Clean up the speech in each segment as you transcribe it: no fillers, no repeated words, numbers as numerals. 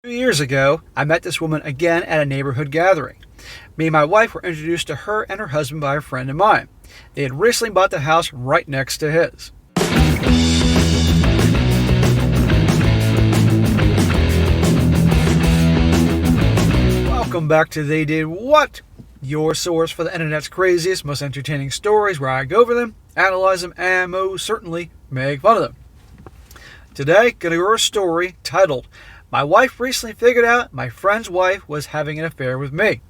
2 years ago, I met this woman again at a neighborhood gathering. Me and my wife were introduced to her and her husband by a friend of mine. They had recently bought the house right next to his. Welcome back to They Did What? Your source for the internet's craziest, most entertaining stories, where I go over them, analyze them, and most certainly make fun of them. Today, gonna go over a story titled, "My wife recently figured out my friend's wife was having an affair with me."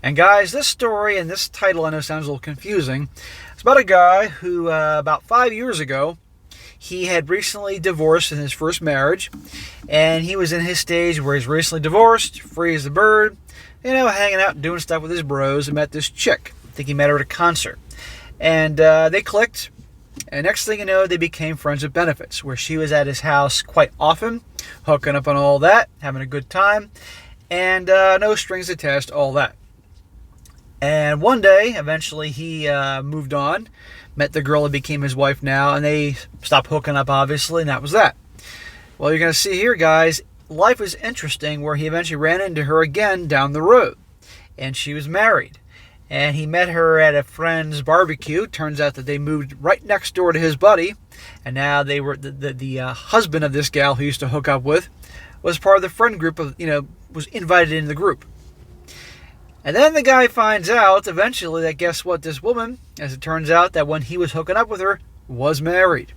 And guys, this story and this title I know sounds a little confusing. It's about a guy who, about 5 years ago, he had recently divorced in his first marriage, and he was in his stage where he's recently divorced, free as a bird, hanging out and doing stuff with his bros, and met this chick. I think he met her at a concert. And they clicked, and next thing you know, they became friends with benefits, where she was at his house quite often, hooking up on all that, having a good time, and no strings attached, all that. And one day, eventually, he moved on, met the girl that became his wife now, and they stopped hooking up, obviously, and that was that. Well, you're going to see here, guys, life was interesting, where he eventually ran into her again down the road, and she was married. And he met her at a friend's barbecue. Turns out that they moved right next door to his buddy, and now they were the husband of this gal who used to hook up with was part of the friend group of, was invited into the group. And then the guy finds out eventually that, guess what, this woman, as it turns out, that when he was hooking up with her, was married.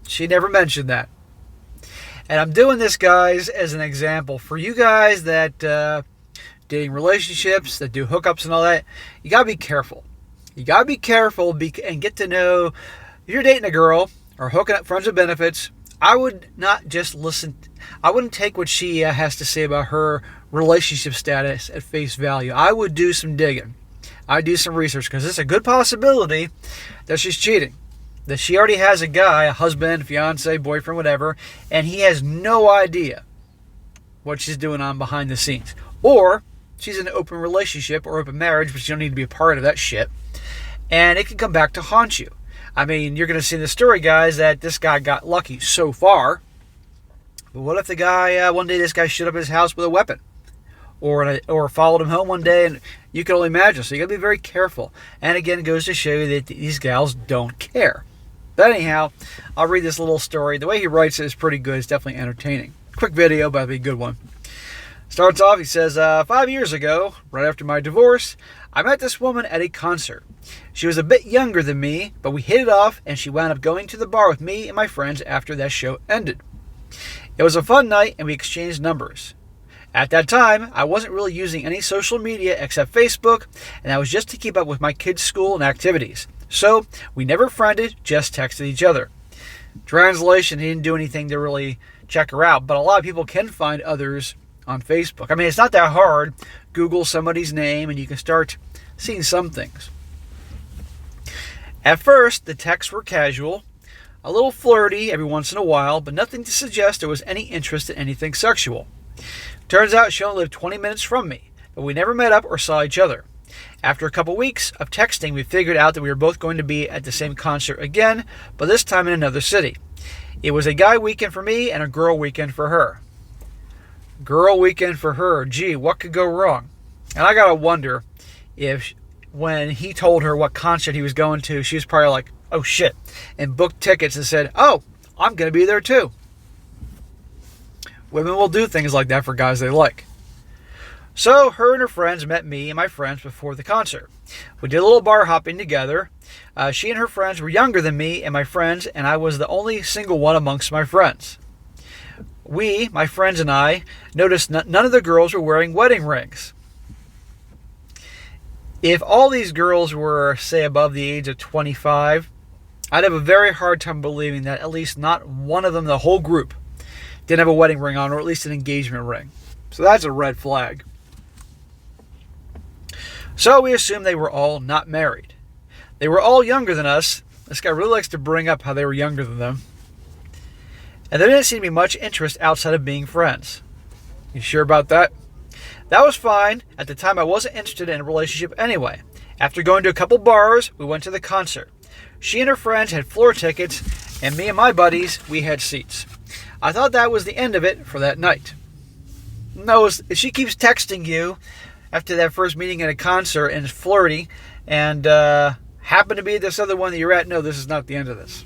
She never mentioned that. And I'm doing this, guys, as an example for you guys that dating relationships, that do hookups and all that. You got to be careful. You got to be careful and get to know, if you're dating a girl or hooking up friends with benefits, I would not just listen. I wouldn't take what she has to say about her relationship status at face value. I would do some digging. I'd do some research, because it's a good possibility that she's cheating. That she already has a guy, a husband, fiance, boyfriend, whatever, and he has no idea what she's doing on behind the scenes. Or she's in an open relationship or open marriage, but you don't need to be a part of that shit. And it can come back to haunt you. I mean, you're going to see in the story, guys, that this guy got lucky so far. But what if the guy, one day this guy showed up at his house with a weapon? Or followed him home one day, and you can only imagine. So you got to be very careful. And again, it goes to show you that these gals don't care. But anyhow, I'll read this little story. The way he writes it is pretty good. It's definitely entertaining. Quick video, but it'll be a good one. Starts off, he says, 5 years ago, right after my divorce, I met this woman at a concert. She was a bit younger than me, but we hit it off, and she wound up going to the bar with me and my friends after that show ended. It was a fun night, and we exchanged numbers. At that time, I wasn't really using any social media except Facebook, and that was just to keep up with my kids' school and activities. So, we never friended, just texted each other. Translation, he didn't do anything to really check her out, but a lot of people can find others on Facebook. I mean, it's not that hard. Google somebody's name, and you can start seeing some things. At first, the texts were casual, a little flirty every once in a while, but nothing to suggest there was any interest in anything sexual. Turns out she only lived 20 minutes from me, but we never met up or saw each other. After a couple weeks of texting, we figured out that we were both going to be at the same concert again, but this time in another city. It was a guy weekend for me and a girl weekend for her. Girl weekend for her. Gee, what could go wrong? And I gotta wonder if when he told her what concert he was going to, she was probably like, oh shit, and booked tickets and said, oh, I'm going to be there too. Women will do things like that for guys they like. So her and her friends met me and my friends before the concert. We did a little bar hopping together. She and her friends were younger than me and my friends, and I was the only single one amongst my friends. We, my friends and I, noticed none of the girls were wearing wedding rings. If all these girls were, say, above the age of 25, I'd have a very hard time believing that at least not one of them, the whole group, didn't have a wedding ring on, or at least an engagement ring. So that's a red flag. So we assumed they were all not married. They were all younger than us. This guy really likes to bring up how they were younger than them. And there didn't seem to be much interest outside of being friends. You sure about that? That was fine. At the time, I wasn't interested in a relationship anyway. After going to a couple bars, we went to the concert. She and her friends had floor tickets, and me and my buddies, we had seats. I thought that was the end of it for that night. knows if she keeps texting you after that first meeting at a concert and is flirty and happen to be this other one that you're at, no, this is not the end of this.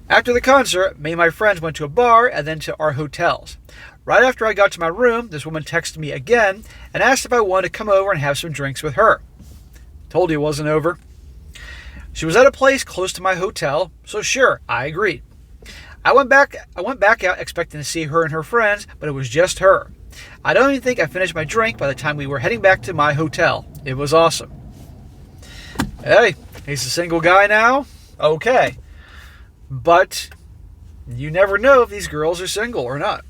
After the concert, me and my friends went to a bar and then to our hotels. Right after I got to my room, this woman texted me again and asked if I wanted to come over and have some drinks with her. Told you it wasn't over. She was at a place close to my hotel, so sure, I agreed. I went back out expecting to see her and her friends, but it was just her. I don't even think I finished my drink by the time we were heading back to my hotel. It was awesome. Hey, he's a single guy now? Okay. But you never know if these girls are single or not.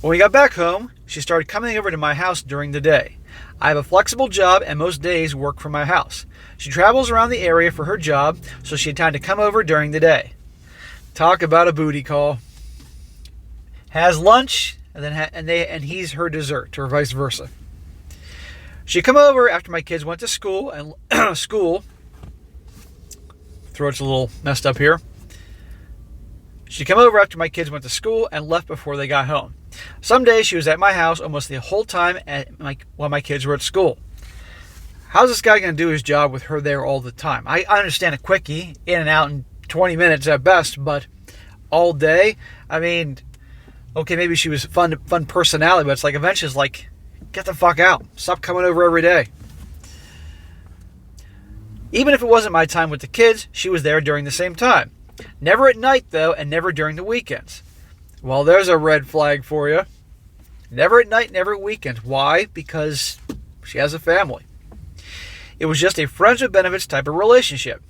When we got back home, she started coming over to my house during the day. I have a flexible job and most days work from my house. She travels around the area for her job, so she had time to come over during the day. Talk about a booty call. Has lunch, and he's her dessert, or vice versa. She'd come over after my kids went to school, and throat's a little messed up here. She'd come over after my kids went to school and left before they got home. Some days she was at my house almost the whole time while my kids were at school. How's this guy going to do his job with her there all the time? I understand a quickie, in and out in 20 minutes at best, but all day? I mean, okay, maybe she was fun personality, but it's like eventually it's like, get the fuck out. Stop coming over every day. Even if it wasn't my time with the kids, she was there during the same time. Never at night, though, and never during the weekends. Well, there's a red flag for you. Never at night, never at weekends. Why? Because she has a family. It was just a friends with benefits type of relationship.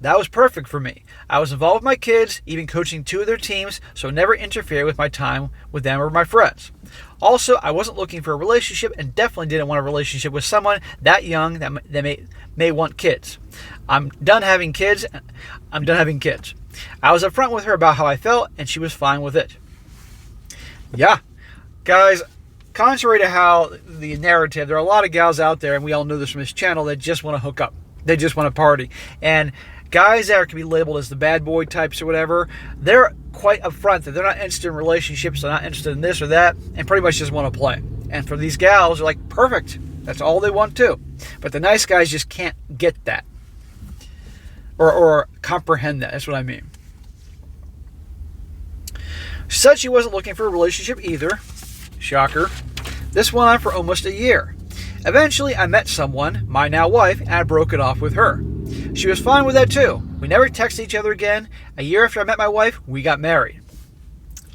That was perfect for me. I was involved with my kids, even coaching 2 of their teams, so it never interfered with my time with them or my friends. Also, I wasn't looking for a relationship and definitely didn't want a relationship with someone that young that may want kids. I'm done having kids. I was upfront with her about how I felt, and she was fine with it. Yeah, guys, contrary to how the narrative, there are a lot of gals out there, and we all know this from this channel, that just want to hook up. They just want to party. And guys that can be labeled as the bad boy types or whatever, they're quite upfront that they're not interested in relationships, they're not interested in this or that, and pretty much just want to play. And for these gals, they're like, perfect. That's all they want too. But the nice guys just can't get that. Or comprehend that. That's what I mean. She said she wasn't looking for a relationship either. Shocker. This went on for almost a year. Eventually, I met someone, my now wife, and I broke it off with her. She was fine with that too. We never texted each other again. A year after I met my wife, we got married.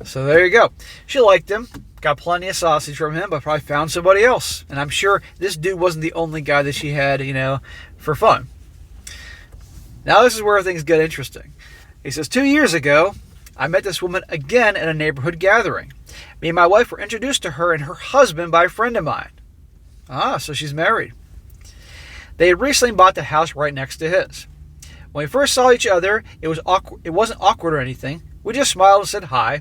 So there you go. She liked him, got plenty of sausage from him, but probably found somebody else. And I'm sure this dude wasn't the only guy that she had, for fun. Now this is where things get interesting. He says, 2 years ago, I met this woman again at a neighborhood gathering. Me and my wife were introduced to her and her husband by a friend of mine. So she's married. They had recently bought the house right next to his. When we first saw each other, it wasn't awkward or anything. We just smiled and said hi.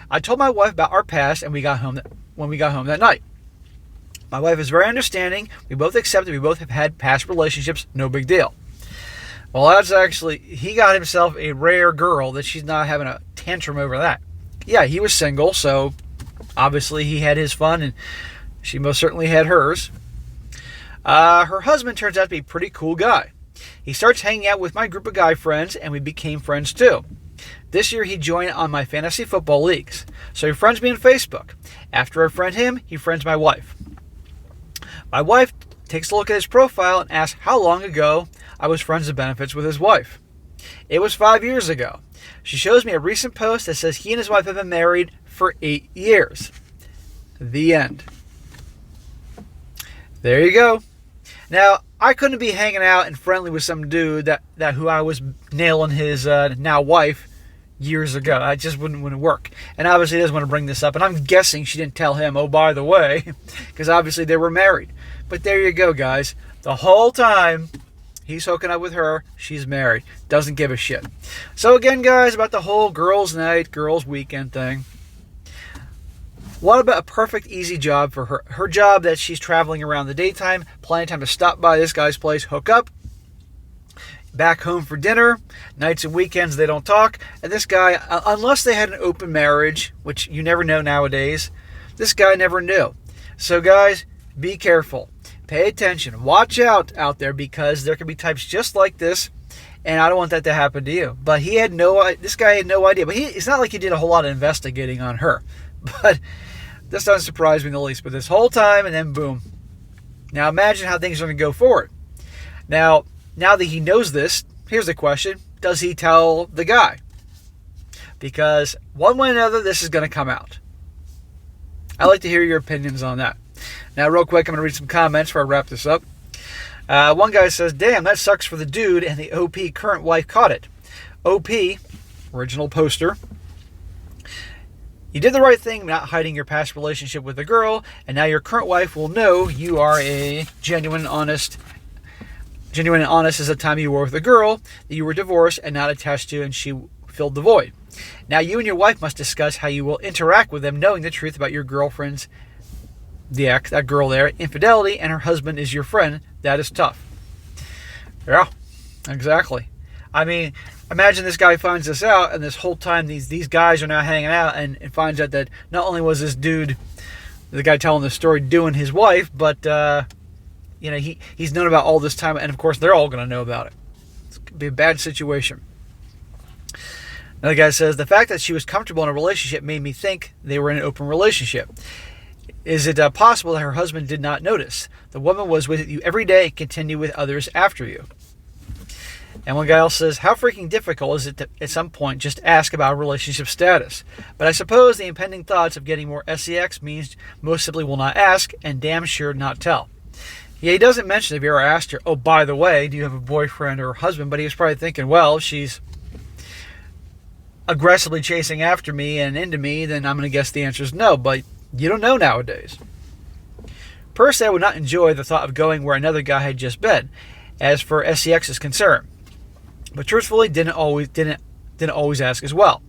I told my wife about our past and when we got home that night. My wife is very understanding. We both accepted we both have had past relationships. No big deal. Well, that's actually, he got himself a rare girl that she's not having a tantrum over that. Yeah, he was single, so obviously he had his fun and she most certainly had hers. Her husband turns out to be a pretty cool guy. He starts hanging out with my group of guy friends and we became friends too. This year he joined on my fantasy football leagues. So he friends me on Facebook. After I friend him, he friends my wife. My wife takes a look at his profile and asks how long ago I was friends with benefits with his wife. It was 5 years ago. She shows me a recent post that says he and his wife have been married for 8 years. The end. There you go. Now, I couldn't be hanging out and friendly with some dude that who I was nailing his now wife years ago. I just wouldn't work. And obviously he doesn't want to bring this up. And I'm guessing she didn't tell him, oh, by the way, because obviously they were married. But there you go, guys. The whole time he's hooking up with her, she's married. Doesn't give a shit. So again, guys, about the whole girls' night, girls' weekend thing. What about a perfect, easy job for her? Her job that she's traveling around the daytime, plenty of time to stop by this guy's place, hook up. back home for dinner. Nights and weekends they don't talk. And this guy, unless they had an open marriage, which you never know nowadays, this guy never knew. So guys, be careful. Pay attention. Watch out there, because there can be types just like this, and I don't want that to happen to you. But this guy had no idea. But it's not like he did a whole lot of investigating on her. But this doesn't surprise me in the least. But this whole time, and then boom. Now imagine how things are going to go forward. Now that he knows this, here's the question. Does he tell the guy? Because one way or another, this is going to come out. I'd like to hear your opinions on that. Now, real quick, I'm going to read some comments before I wrap this up. One guy says, damn, that sucks for the dude, and the OP current wife caught it. OP, original poster. You did the right thing not hiding your past relationship with a girl, and now your current wife will know you are a genuine and honest as the time you were with a girl that you were divorced and not attached to, and she filled the void. Now you and your wife must discuss how you will interact with them, knowing the truth about your girlfriend's, the ex, that girl there, infidelity, and her husband is your friend. That is tough. Yeah, exactly. I mean, imagine this guy finds this out, and this whole time these guys are now hanging out, and finds out that not only was this dude, the guy telling the story, doing his wife, but he's known about all this time, and of course they're all going to know about it. It's going to be a bad situation. Another guy says, the fact that she was comfortable in a relationship made me think they were in an open relationship. Is it possible that her husband did not notice? The woman was with you every day and continued with others after you. And one guy else says, how freaking difficult is it to, at some point, just ask about relationship status? But I suppose the impending thoughts of getting more sex means most simply will not ask, and damn sure not tell. Yeah, he doesn't mention if you ever asked her, oh, by the way, do you have a boyfriend or a husband? But he was probably thinking, well, she's aggressively chasing after me and into me, then I'm going to guess the answer is no. But you don't know nowadays. Personally, I would not enjoy the thought of going where another guy had just been, as for sex is concerned. But truthfully, didn't always ask as well.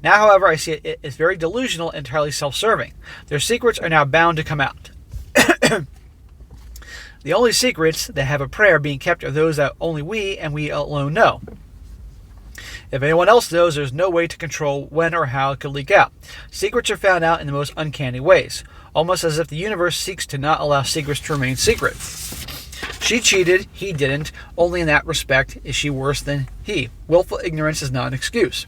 Now, however, I see it as very delusional and entirely self-serving. Their secrets are now bound to come out. The only secrets that have a prayer being kept are those that only we and we alone know. If anyone else knows, there's no way to control when or how it could leak out. Secrets are found out in the most uncanny ways, almost as if the universe seeks to not allow secrets to remain secret. She cheated, he didn't. Only in that respect is she worse than he. Willful ignorance is not an excuse.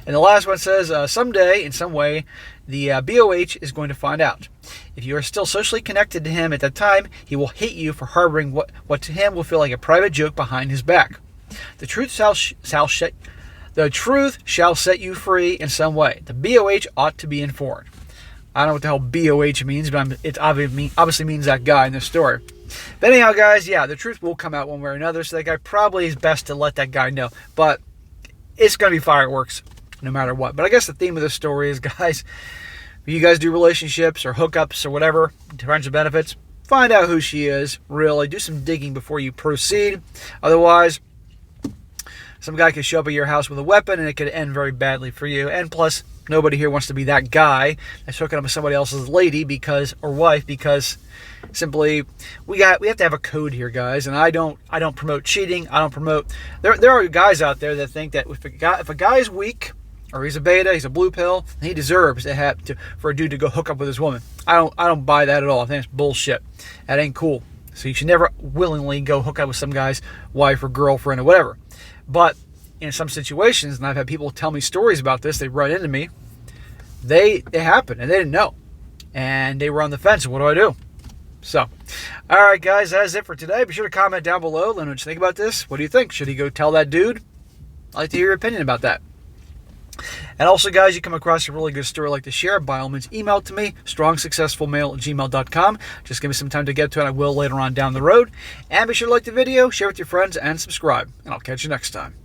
And the last one says, someday, in some way, the BOH is going to find out. If you are still socially connected to him at that time, he will hate you for harboring what to him will feel like a private joke behind his back. The truth shall set you free in some way. The BOH ought to be informed. I don't know what the hell BOH means, but it obviously means that guy in this story. But anyhow, guys, yeah, the truth will come out one way or another, so that guy probably is best to let that guy know. But it's going to be fireworks no matter what. But I guess the theme of this story is, guys, if you guys do relationships or hookups or whatever, friends with benefits, find out who she is, really. Do some digging before you proceed. Otherwise, some guy could show up at your house with a weapon, and it could end very badly for you. And plus, nobody here wants to be that guy that's hooking up with somebody else's lady or wife because simply we have to have a code here, guys. And I don't promote cheating. I don't promote. There are guys out there that think that if a guy is weak or he's a beta, he's a blue pill, he deserves for a dude to go hook up with his woman. I don't buy that at all. I think it's bullshit. That ain't cool. So you should never willingly go hook up with some guy's wife or girlfriend or whatever. But in some situations, and I've had people tell me stories about this, they run into me, they happened, and they didn't know. And they were on the fence, what do I do? So, alright guys, that's it for today. Be sure to comment down below, let me know what you think about this. What do you think? Should he go tell that dude? I'd like to hear your opinion about that. And also, guys, you come across a really good story like to share, by all means, email it to me, strongsuccessfulmale@gmail.com. Just give me some time to get to it. I will later on down the road. And be sure to like the video, share with your friends, and subscribe. And I'll catch you next time.